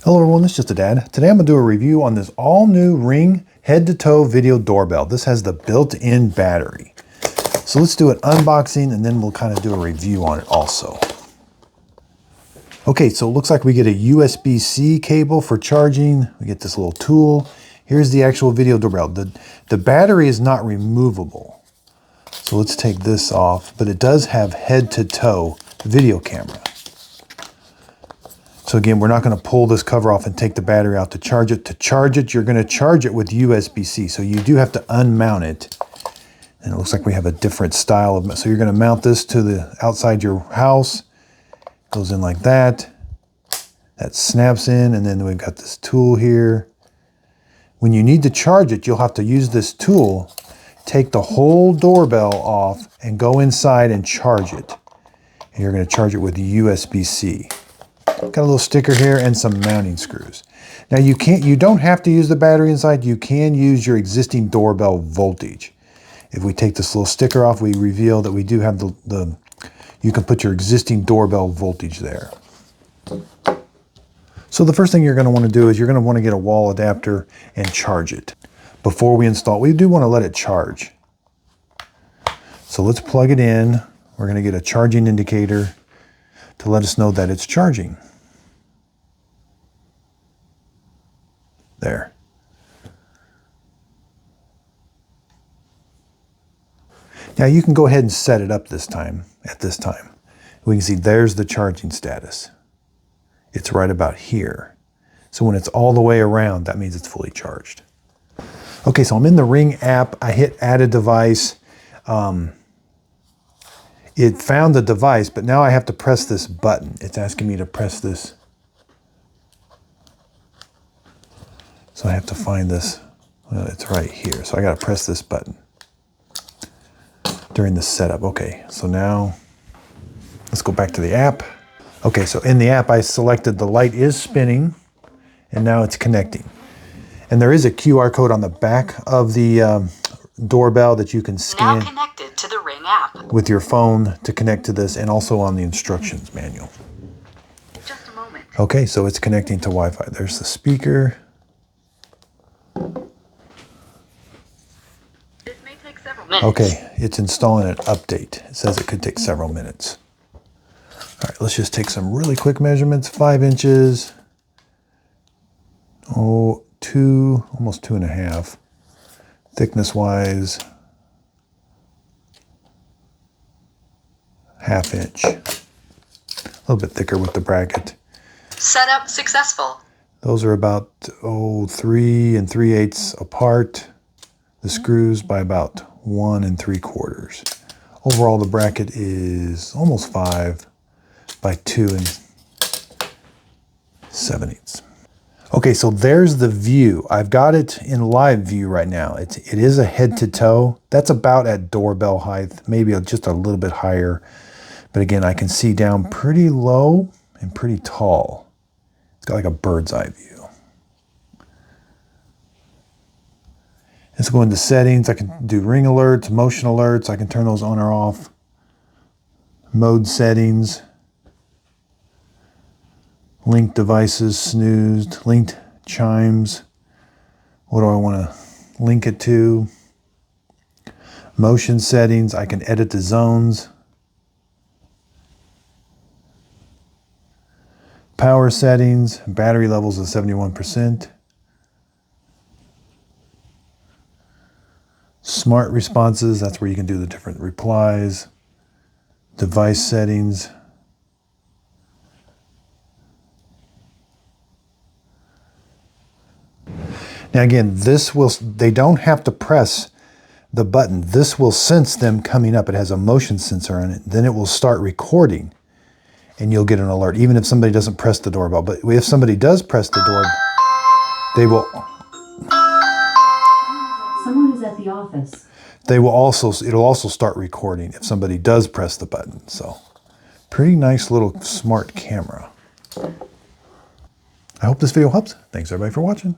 Hello everyone, it's Just a Dad. Today I'm going to do a review on this all-new Ring head-to-toe video doorbell. This has the built-in battery. So let's do an unboxing and then we'll kind of do a review on it also. Okay, so it looks like we get a USB-C cable for charging. We get this little tool. Here's the actual video doorbell. The battery is not removable. So let's take this off, but it does have head-to-toe video camera. So again, we're not going to pull this cover off and take the battery out to charge it. To charge it, you're going to charge it with USB-C. So you do have to unmount it. And it looks like we have a different style of, so you're going to mount this to the outside your house. Goes in like that. That snaps in, and then we've got this tool here. When you need to charge it, you'll have to use this tool, take the whole doorbell off, and go inside and charge it. And you're going to charge it with USB-C. Got a little sticker here and some mounting screws. Now you don't have to use the battery inside. You can use your existing doorbell voltage. If we take this little sticker off, we reveal that we do have you can put your existing doorbell voltage there. So the first thing you're going to want to do is you're going to want to get a wall adapter and charge it. Before we install, we do want to let it charge. So let's plug it in. We're going to get a charging indicator to let us know that it's charging. There. Now you can go ahead and set it up this time. At this time, we can see there's the charging status. It's right about here. So when it's all the way around, that means it's fully charged. Okay, so I'm in the Ring app. I hit add a device. It found the device, but now I have to press this button. It's asking me to press this. So I have to find this. Well, it's right here. So I got to press this button during the setup. Okay, so now let's go back to the app. Okay, so in the app, I selected the light is spinning, and now it's connecting. And there is a QR code on the back of the doorbell that you can scan. Now connected to the Ring app with your phone to connect to this, and also on the instructions manual. Just a moment. Okay, so it's connecting to Wi-Fi. There's the speaker. This may take several minutes. Okay, it's installing an update. It says it could take several minutes. All right, let's just take some really quick measurements. 5 inches. Oh, almost 2.5. Thickness wise, 1/2 inch. A little bit thicker with the bracket. Setup successful. Those are about 3 3/8 apart. The screws by about 1 3/4. Overall, the bracket is almost 5 by 2 7/8. Okay, so there's the view. I've got it in live view right now. It is a head-to-toe. That's about at doorbell height, maybe just a little bit higher. But again, I can see down pretty low and pretty tall. It's got like a bird's eye view. Let's go into settings. I can do ring alerts, motion alerts. I can turn those on or off. Mode settings. Linked devices, snoozed, linked chimes. What do I want to link it to? Motion settings, I can edit the zones. Power settings, battery levels of 71%. Smart responses, that's where you can do the different replies. Device settings. Now again, they don't have to press the button. This will sense them coming up. It has a motion sensor on it. Then it will start recording and you'll get an alert, even if somebody doesn't press the doorbell. But if somebody does press the doorbell, they will... Someone is at the office. It'll also start recording if somebody does press the button. So pretty nice little smart camera. I hope this video helps. Thanks everybody for watching.